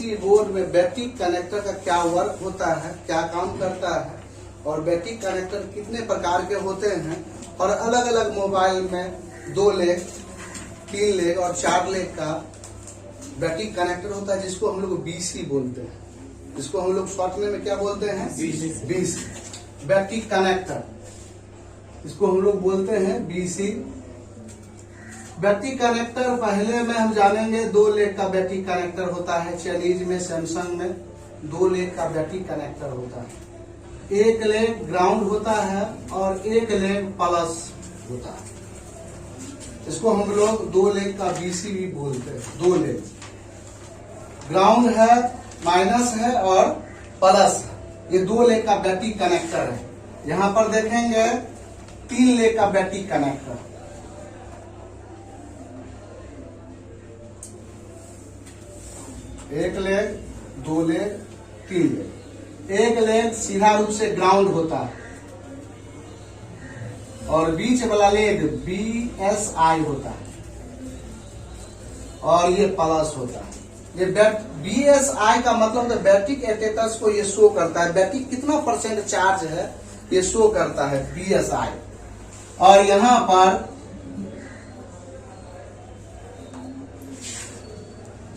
PCB board में battery connector का क्या वर्क होता है, क्या काम करता है और बैटरी कनेक्टर कितने प्रकार के होते हैं और अलग अलग मोबाइल में 2 लेग, 3 लेग और 4 लेग का बैटरी कनेक्टर होता है जिसको हम लोग बीसी बोलते हैं, जिसको हम लोग शॉर्ट में क्या बोलते हैं, बीसी बैटरी कनेक्टर, इसको हम लोग बोलते हैं बीसी बैटरी कनेक्टर। पहले में हम जानेंगे 2 लेग का बैटरी कनेक्टर होता है, चाइनीज में सैमसंग में 2 लेग का बैटरी कनेक्टर होता है। 1 लेग ग्राउंड होता है और 1 लेग प्लस होता है, इसको हम लोग 2 लेग का बीसी भी बोलते हैं। 2 लेग ग्राउंड है, माइनस है और प्लस है, ये 2 लेग का बैटरी कनेक्टर है। यहाँ पर देखेंगे 3 लेग का बैटरी कनेक्टर, एक लेग, 2 लेग, 3 लेग। 1 लेग सीधा रूप से ग्राउंड होता है और बीच वाला लेग BSI होता है और ये प्लस होता है। ये BSI का मतलब है बैटरी स्टेटस को ये शो करता है, बैटरी कितना % चार्ज है ये शो करता है BSI। और यहाँ पर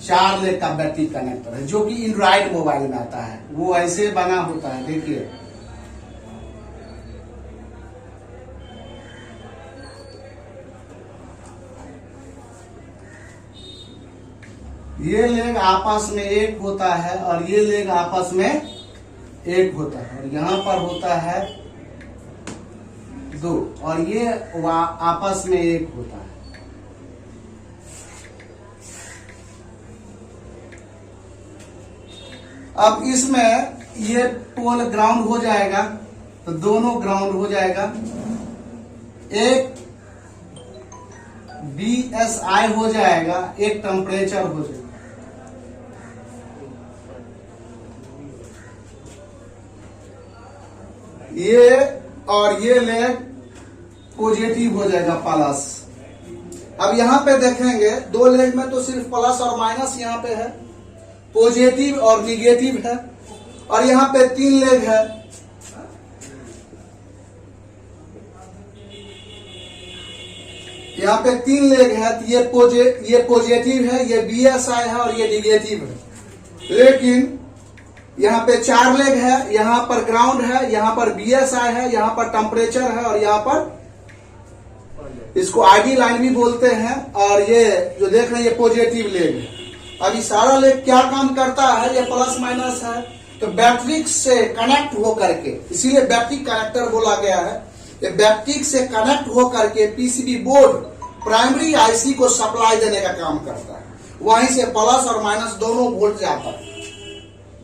4 लेग का बैटरी कनेक्टर है जो कि एंड्रॉइड मोबाइल में आता है, वो ऐसे बना होता है। देखिए ये लेग आपस में 1 होता है और ये लेग आपस में 1 होता है और यहाँ पर होता है 2 और ये आपस में 1 होता है। अब इसमें ये पोल ग्राउंड हो जाएगा तो दोनों ग्राउंड हो जाएगा, एक BSI हो जाएगा, एक टेम्परेचर हो जाएगा। ये और ये लेग पॉजिटिव हो जाएगा प्लस। अब यहाँ पे देखेंगे 2 लेग में तो सिर्फ प्लस और माइनस यहाँ पे है, पॉजिटिव और निगेटिव है। और यहाँ पे 3 लेग है, यहाँ पे 3 लेग है तो ये पॉजिटिव है, ये BSI है और ये निगेटिव है। लेकिन यहाँ पे 4 लेग है, यहाँ पर ग्राउंड है, यहाँ पर BSI है, यहाँ पर टेम्परेचर है और यहाँ पर इसको ID लाइन भी बोलते हैं। और ये जो देख रहे हैं ये पॉजिटिव लेग है। अब ये सारा लेग क्या काम करता है, ये प्लस माइनस है तो बैटरी से कनेक्ट हो करके, इसीलिए बैटरी कनेक्टर बोला गया है। ये बैटरी से कनेक्ट हो करके पीसीबी बोर्ड प्राइमरी आईसी को सप्लाई देने का काम करता है, वहीं से प्लस और माइनस दोनों वोल्ट जाता है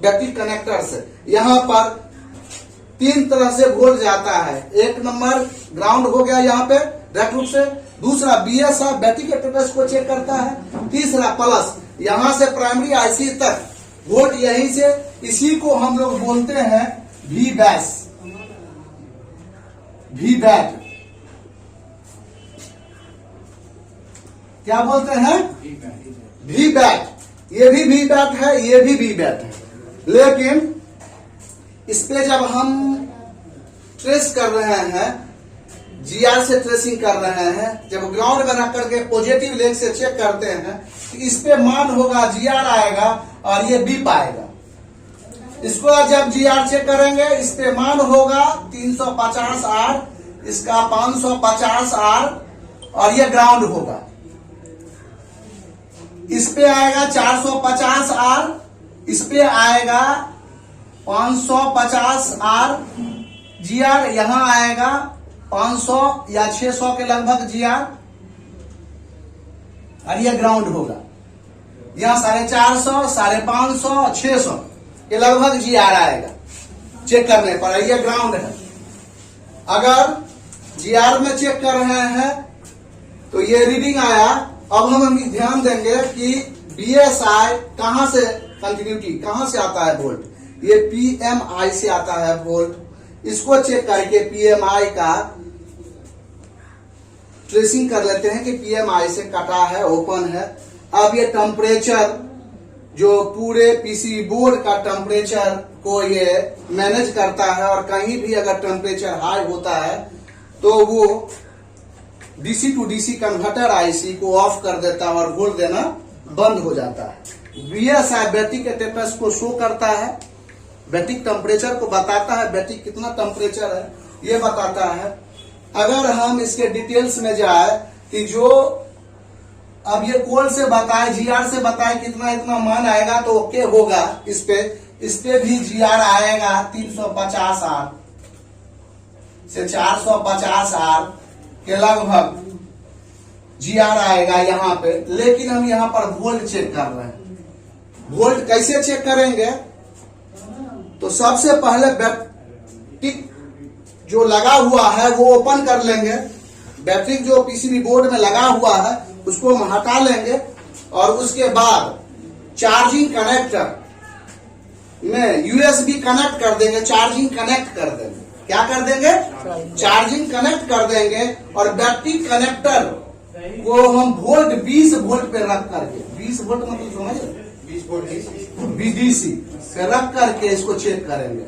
बैटरी कनेक्टर से। यहाँ पर 3 तरह से वोल्ट जाता है, 1 नंबर ग्राउंड हो गया यहाँ पे डायरेक्ट रूप से, दूसरा BSI बैटरी के स्टेटस को चेक करता है, तीसरा प्लस यहां से प्राइमरी आईसी तक वोल्ट, यहीं से इसी को हम लोग बोलते हैं VBAT। क्या बोलते हैं, VBAT। ये भी VBAT है, ये भी VBAT है। लेकिन इस पे जब हम ट्रेस कर रहे हैं, GR से ट्रेसिंग कर रहे हैं, जब ग्राउंड में रख करके पॉजिटिव लेग से चेक करते हैं तो इस पे मान होगा GR आएगा और ये बीप आएगा। इसको जब GR चेक करेंगे इस पे मान होगा 350 R, इसका 550 R और ये ग्राउंड होगा। इस पे आएगा 450 R, इस पे आएगा 550 R GR, यहां आएगा 500 या 600 के लगभग GR और ये ग्राउंड होगा। यहाँ 450, 550, 600 के लगभग GR आएगा चेक करने पर, ये ग्राउंड है। अगर GR में चेक कर रहे हैं तो ये रीडिंग आया। अब हम ध्यान देंगे कि BSI कहां से कंटिन्यूटी, कहां से आता है वोल्ट, ये PMI से आता है वोल्ट। इसको चेक करके PMI का ट्रेसिंग कर लेते हैं कि PMI से कटा है, ओपन है। अब ये टेम्परेचर जो पूरे पीसी बोर्ड का टेम्परेचर को ये मैनेज करता है, और कहीं भी अगर टेम्परेचर हाई होता है तो वो DC to DC converter IC को ऑफ कर देता है और वोल्ट देना बंद हो जाता है। बीएसआई बैटरी के स्टेटस को शो करता है, बैटरी टेम्परेचर को बताता है, बैटरी कितना टेम्परेचर है ये बताता है। अगर हम इसके डिटेल्स में जाए कि जो अब ये कोल से बताए, जीआर से बताए कितना इतना मान आएगा तो ओके होगा। इस पे भी जीआर आएगा 350 आर से 450 आर के लगभग जीआर आएगा यहाँ पे। लेकिन हम यहाँ पर वोल्ट चेक कर रहे हैं। वोल्ट कैसे चेक करेंगे? तो सबसे पहले बैटरी जो लगा हुआ है वो ओपन कर लेंगे। बैटरी जो पीसीबी बोर्ड में लगा हुआ है उसको हम हटा लेंगे, और उसके बाद चार्जिंग कनेक्टर में यूएसबी कनेक्ट कर देंगे, चार्जिंग कनेक्ट कर देंगे। क्या कर देंगे? चार्जिंग कनेक्ट कर देंगे। और बैटरी कनेक्टर को हम वोल्ट 20 वोल्ट पे रख करके, 20 वोल्ट मतलब समझ रहे, 20 वोल्ट डीसी से रख करके इसको चेक करेंगे।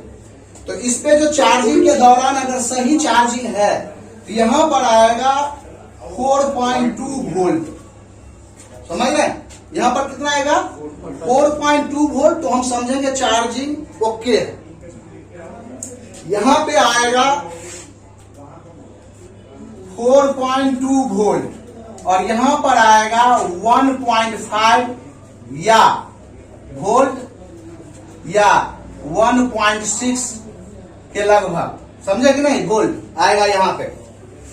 तो इस पे जो चार्जिंग के दौरान अगर सही चार्जिंग है तो यहाँ पर आएगा 4.2 वोल्ट। समझ रहे हैं? यहाँ पर कितना आएगा? 4.2 वोल्ट। तो हम समझेंगे चार्जिंग ओके है। यहाँ पे आएगा 4.2 वोल्ट, और यहाँ पर आएगा 1.5 या वोल्ट या 1.6 के लगभग, समझे कि नहीं? वोल्ट आएगा यहाँ पे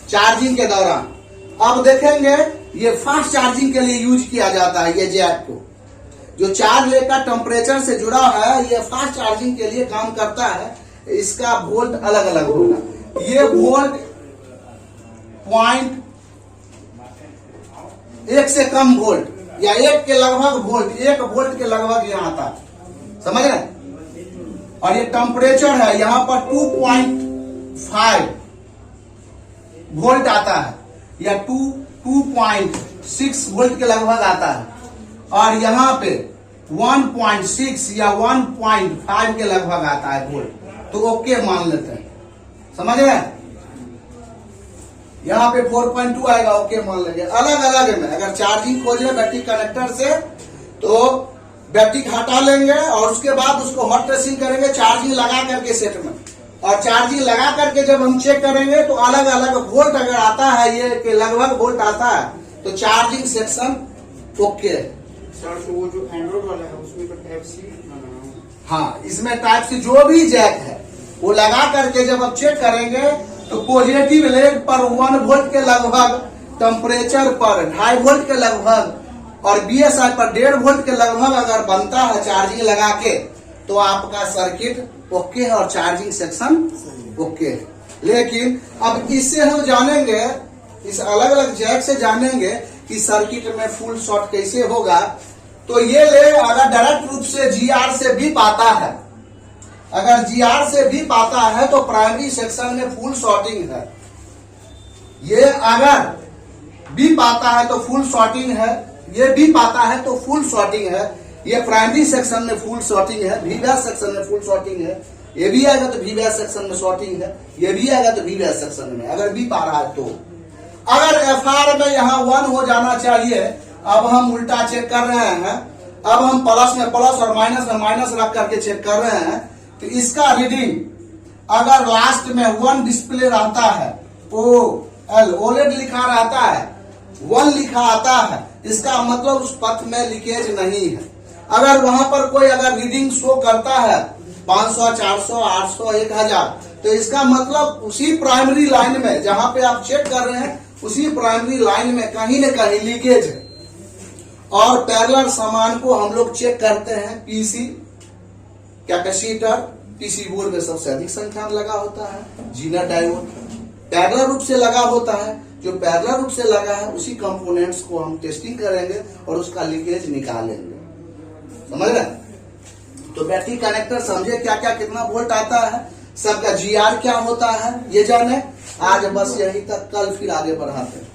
चार्जिंग के दौरान। अब देखेंगे ये फास्ट चार्जिंग के लिए यूज किया जाता है। ये जैक को जो चार्ज लेकर टेम्परेचर से जुड़ा है, ये फास्ट चार्जिंग के लिए काम करता है। इसका वोल्ट अलग अलग होगा। ये वोल्ट 1 से कम वोल्ट या 1 के लगभग वोल्ट, 1 वोल्ट के लगभग यहाँ आता है। समझ रहे? और ये टेम्परेचर है यहाँ पर 2.5 वोल्ट आता है, या 2.6 वोल्ट के लगभग आता है। और यहाँ पे 1.6 या 1.5 के लगभग आता है वोल्ट। तो ओके मान लेते हैं। समझ रहे हैं? यहाँ पे 4.2 आएगा, ओके मान लेंगे। अलग अलग में अगर चार्जिंग खोज ले बैटरी कनेक्टर से तो बैटरी हटा लेंगे, और उसके बाद उसको हॉट ट्रेसिंग करेंगे चार्जिंग लगा करके सेट में। और चार्जिंग लगा करके जब हम चेक करेंगे तो अलग अलग वोल्ट अगर आता है, ये के लगभग वोल्ट आता है, तो चार्जिंग सेक्शन ओके है। सर तो वो जो एंड्रॉइड वाला है उसमें तो टाइप सी, हाँ, इसमें टाइप सी जो भी जैक है वो लगा करके जब आप चेक करेंगे तो पॉजिटिव लेग पर 1 वोल्ट के लगभग, टेम्परेचर पर 2.5 वोल्ट के लगभग, और बीएसआई पर 1.5 वोल्ट के लगभग अगर बनता है चार्जिंग लगा के, तो आपका सर्किट ओके है और चार्जिंग सेक्शन ओके है। लेकिन अब इससे हम जानेंगे, इस अलग अलग जैक से जानेंगे कि सर्किट में फुल शॉर्ट कैसे होगा। तो ये ले अगर डायरेक्ट रूप से जीआर से भी पाता है, अगर जीआर से भी पाता है तो प्राइमरी सेक्शन में फुल शॉर्टिंग है। ये अगर भी पाता है तो फुल शॉर्टिंग है, ये भी पाता है तो फुल शॉर्टिंग है। ये प्राइमरी सेक्शन में फुल शॉर्टिंग है, वीबैस सेक्शन में फुल शॉर्टिंग है। ये भी आएगा तो वीबैस सेक्शन में शॉर्टिंग है, ये भी आएगा तो वीबैस सेक्शन में, अगर भी पा रहा है तो। अगर एफआर में यहाँ 1 हो जाना चाहिए, अब हम उल्टा चेक कर रहे हैं। अब हम प्लस में प्लस और माइनस में माइनस रख करके चेक कर रहे हैं। तो इसका रीडिंग अगर लास्ट में 1 डिस्प्ले रहता है, ओलेड लिखा रहता है, 1 लिखा आता है, इसका मतलब उस पथ में लीकेज नहीं है। अगर वहां पर कोई अगर रीडिंग शो करता है 500, 400, 800, 1000, तो इसका मतलब उसी प्राइमरी लाइन में जहां पे आप चेक कर रहे हैं, उसी प्राइमरी लाइन में कहीं न कहीं लीकेज है। और पैरेलल सामान को हम लोग चेक करते हैं पीसी कैपेसिटर, पीसी बोर्ड में सबसे अधिक संख्या में लगा होता है। जीना डायोड पैरेलल रूप से लगा होता है। जो पैरेलल रूप से लगा है उसी कंपोनेंट्स को हम टेस्टिंग करेंगे और उसका लीकेज निकालेंगे। समझ रहे? तो बैटरी कनेक्टर समझे क्या क्या कितना वोल्ट आता है, सबका जीआर क्या होता है ये जाने। आज बस यही तक, कल फिर आगे बढ़ाते हैं।